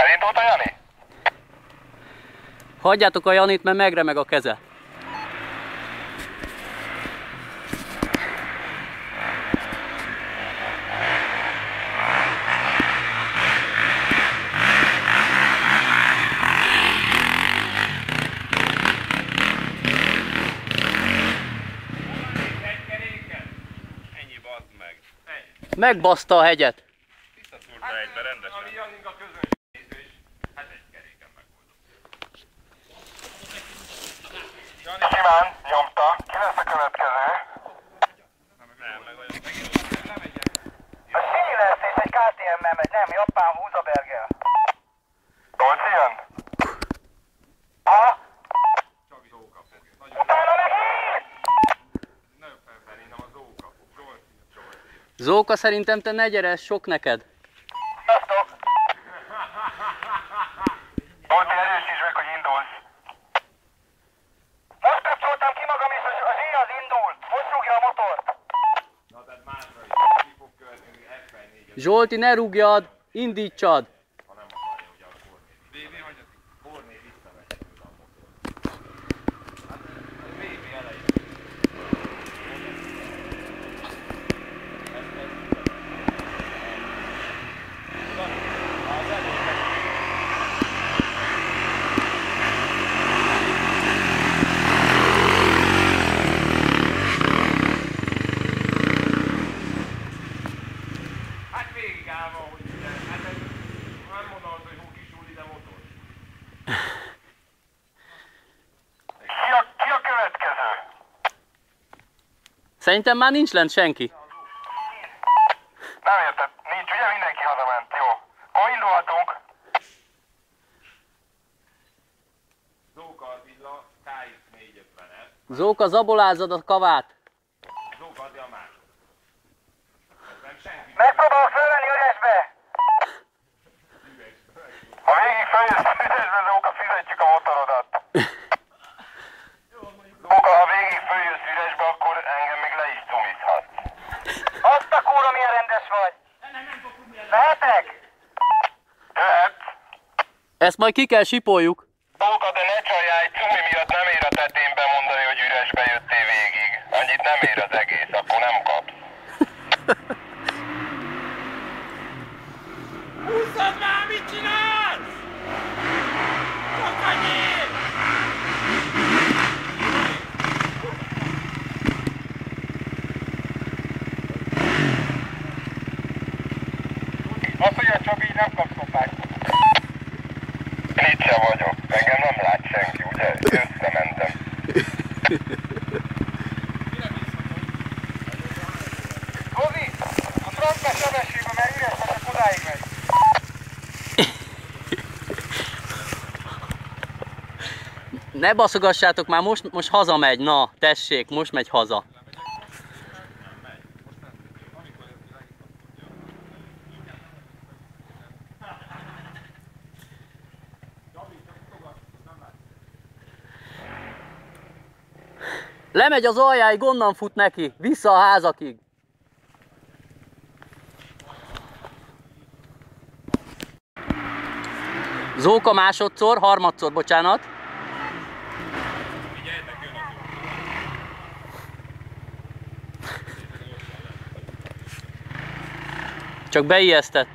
Elindult a Jani? Hagyjátok a Janit, mert megremeg a keze. Megbaszta a hegyet. Visszaszúrta egybe rendesen. Ami Janik a közönség is, hát egy keréken megoldott. Jani simán nyomta. Ki lesz a következő? Nem, meg olyan megint lemegyek. A Sini lesz és egy KTM-mel megy, nem, Japán Húzaberggel. Dolci jön? Ha? Csabi Zóka fog. Utána megint! Nagyon felfelénem a Zóka fog. Zsolti. Zóka, szerintem te ne gyere, ez sok neked. Sziasztok! Dolci, erősítsd meg, hogy indulsz. Most kapcsoltam ki magam és a Zsé az indult. Most rúgja a motort. Na, tehát másra is ki fog követni F4-et. Zsolti, ne rúgjad, indítsad. Ha nem akarja, ugye a Kornél. VV hagyjatik. Kornél visszavegy a motor. Hát ez VV elején. Hát végig állva, hogy ugye, hát ez nem mondod, hogy hú kisul ide motor. Ki a következő? Szerintem már nincs lent senki. Nem érted, nincs, ugye mindenki hazament, jó. Akkor indulhatunk. Zóka Attila, KX450-es. Zóka, zabolázod a kavát. Zóka adja a másod. Nem senki. Megpróbálok fölvenni üresbe. Ha végig feljössz üresbe, Zóka, fizetjük a motorodat. Zóka, ha végig följössz üresbe, akkor engem még le is cumizhatsz. Azt a kúra, milyen rendes vagy. Mehetek? Jöhetsz. Ezt majd ki kell sipoljuk. Zóka, de ne csaljál, egy cumi miatt nem ér a tetén bemondani, hogy üresbe jöttél végig. Annyit nem ér az egész, akkor nem kapsz. Húzzad már, mit csinálsz? Csak annyi! Azt mondja, Csabi, így nem kapsz szopást. Itt sem vagyok. Engem nem lát senki, ugye? Összementem. Gozi, a francba sebességben, mert üres, mert csak odáig megy. Ne baszogassátok már, most hazamegy. Na, tessék, most megy haza. Lemegy az aljáig, onnan fut neki, vissza a házakig. Zóka másodszor, harmadszor, bocsánat. Csak beijesztett.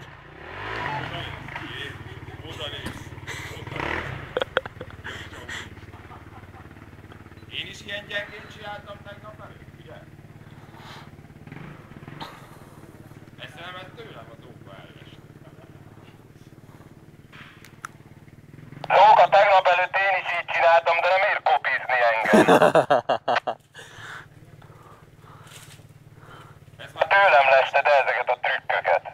Én is ilyen gyengén csináltam tegnap előtt, ugye? Ezt elment tőlem a Zóka elvest. Zóka, tegnap előtt én is így csináltam, de nem ér kopizni engem. Ezt már tőlem lested ezeket a trükköket.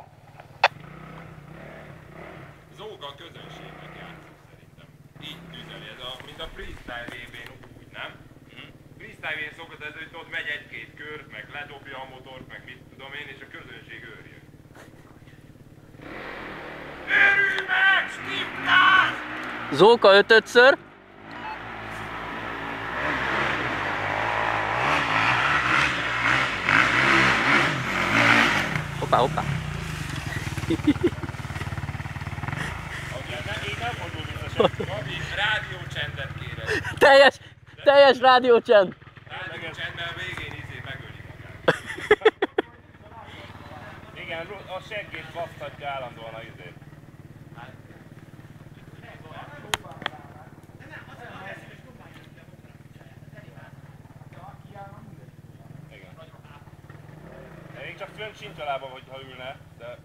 Zóka a közönségnek játszik szerintem. Így tüzeli, ez a, mint a freestyle VB-n úgy, nem? Freestyle VB-n szokott ez, hogy ott megy egy-két kör, meg ledobja a motort, meg mit tudom én, és a közönség őrjön. Őrülj meg, Stimptár! Zóka ötödször. Hoppá, hoppá. Ugye, Gabi, rádiócsendet kérek. Teljes rádiócsend. Rádiócsend, mert a végén megöli magát. Igen, a seggét basztatja állandóan a izét. Igen. Még csak fönn sincs a lába, hogyha ülne, de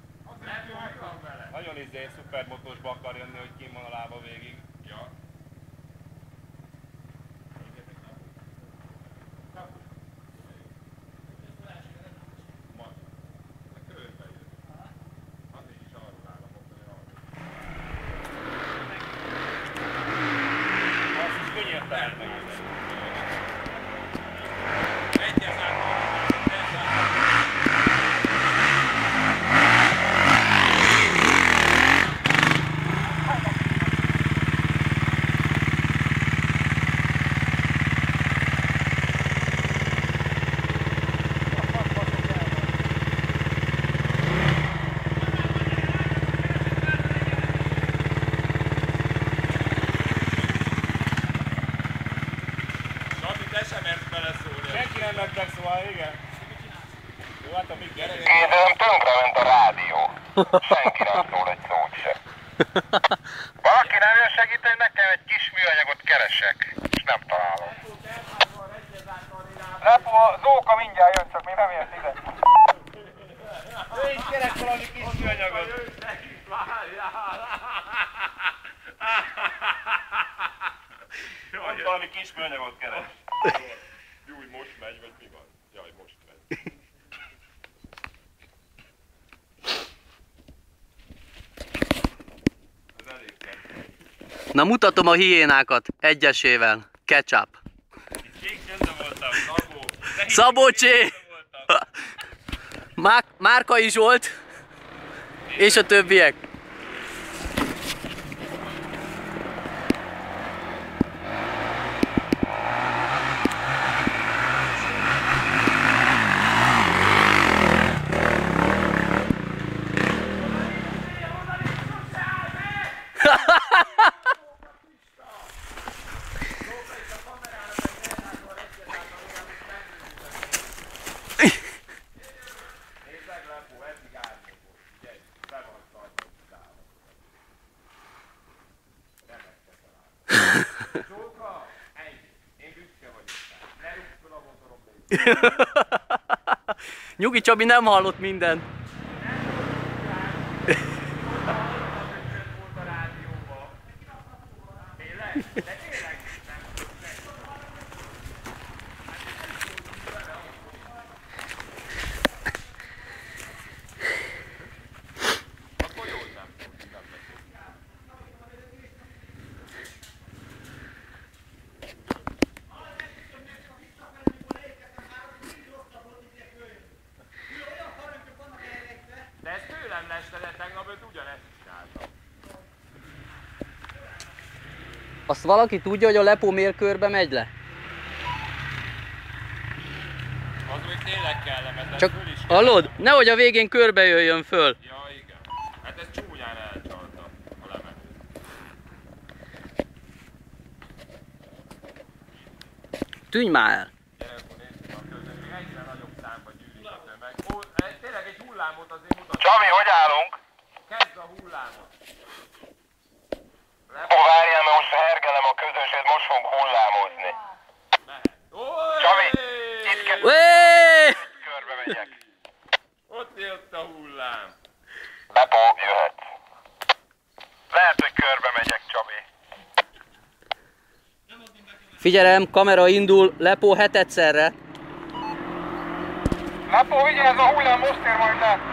nagyon szupermotorsba akar jönni, hogy kim van a lába végig. Ja. Azt is könnyedben meg. Gabi, te sem mersz beleszólni. Senki nem ment meg, szóval igen. Jó, hát a még gyerek. Kézem, tönkrement a rádió. Senki nem szól egy szót se. Valaki nem jön segíteni, nekem egy kis műanyagot keresek, és nem találom. Lepo, a Zóka mindjárt jön, csak még nem ért ide. Ő is keres valami kis műanyagot. Hogy valami kis műanyagot keres. Júj, most megy, vagy mi van? Jaj, most megy. Ez elég kell. Na mutatom a hiénákat egyesével. Ketchup. Kék csendben voltam, Szabó. Szabócsé! Márkai Zsolt és a többiek. Zsóka, ennyi. Én büszke vagyok rá. Ne rúgd fel a motoromba. Nyugi Csabi nem hallott mindent. Volt a rádióba. Tényleg? De tényleg nem. Akkor jól nem tudsz, nem beszélni. De ez tőlem leste, de tegnap őt ugyanezt csináltam. Azt valaki tudja, hogy a Lepó miért körbe megy le? Az még tényleg kellemetlen. Csak föl is hallod? Nehogy a végén körbe jöjjön föl. Ja, igen. Hát ez csúnyán elcsalta a lemet. Tűnj már el. Gyere, akkor nézzük a közben, még egyre nagyobb számba gyűlik a tömeg. Ó, tényleg egy hullámot azért mutat. Csabi, hogy állunk? Kezd a hullámot. Ó, várjál, mert most hergelem a közönséget, most fogunk hullámozni. Mehet. Csabi, itt kell, Ué! körbe megyek. Ott jött a hullám. Lepo, jöhet. Lehet, hogy körbe megyek, Csabi. Figyelem, kamera indul, Lepó 7-szerre. Lepo, vigyázz, a hullám most ér majd le.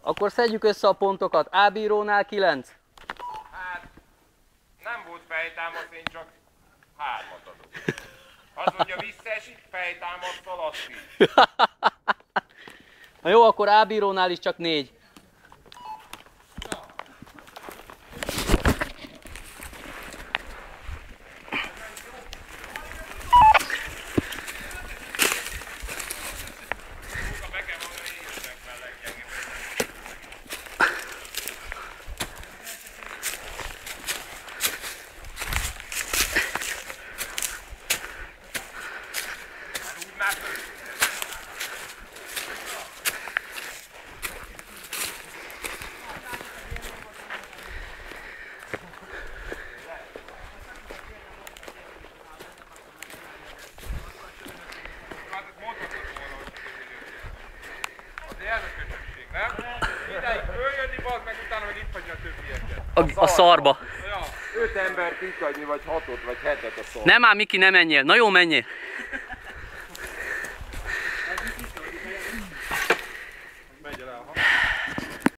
Akkor szedjük össze a pontokat. A bírónál 9. Hát, nem volt fejtámasz, én csak 3-at adok. Azt mondja, visszaesik, fejtámasztal azt így. Na jó, akkor A bírónál is csak 4. jönni, bazd meg, utána meg itt hagyni a többieket. A szarba. Ja, 5 embert itt hagyni, vagy 6-ot, vagy 7-et a szarba. Nem ám, Miki, ne menjél. Na jó, menjél.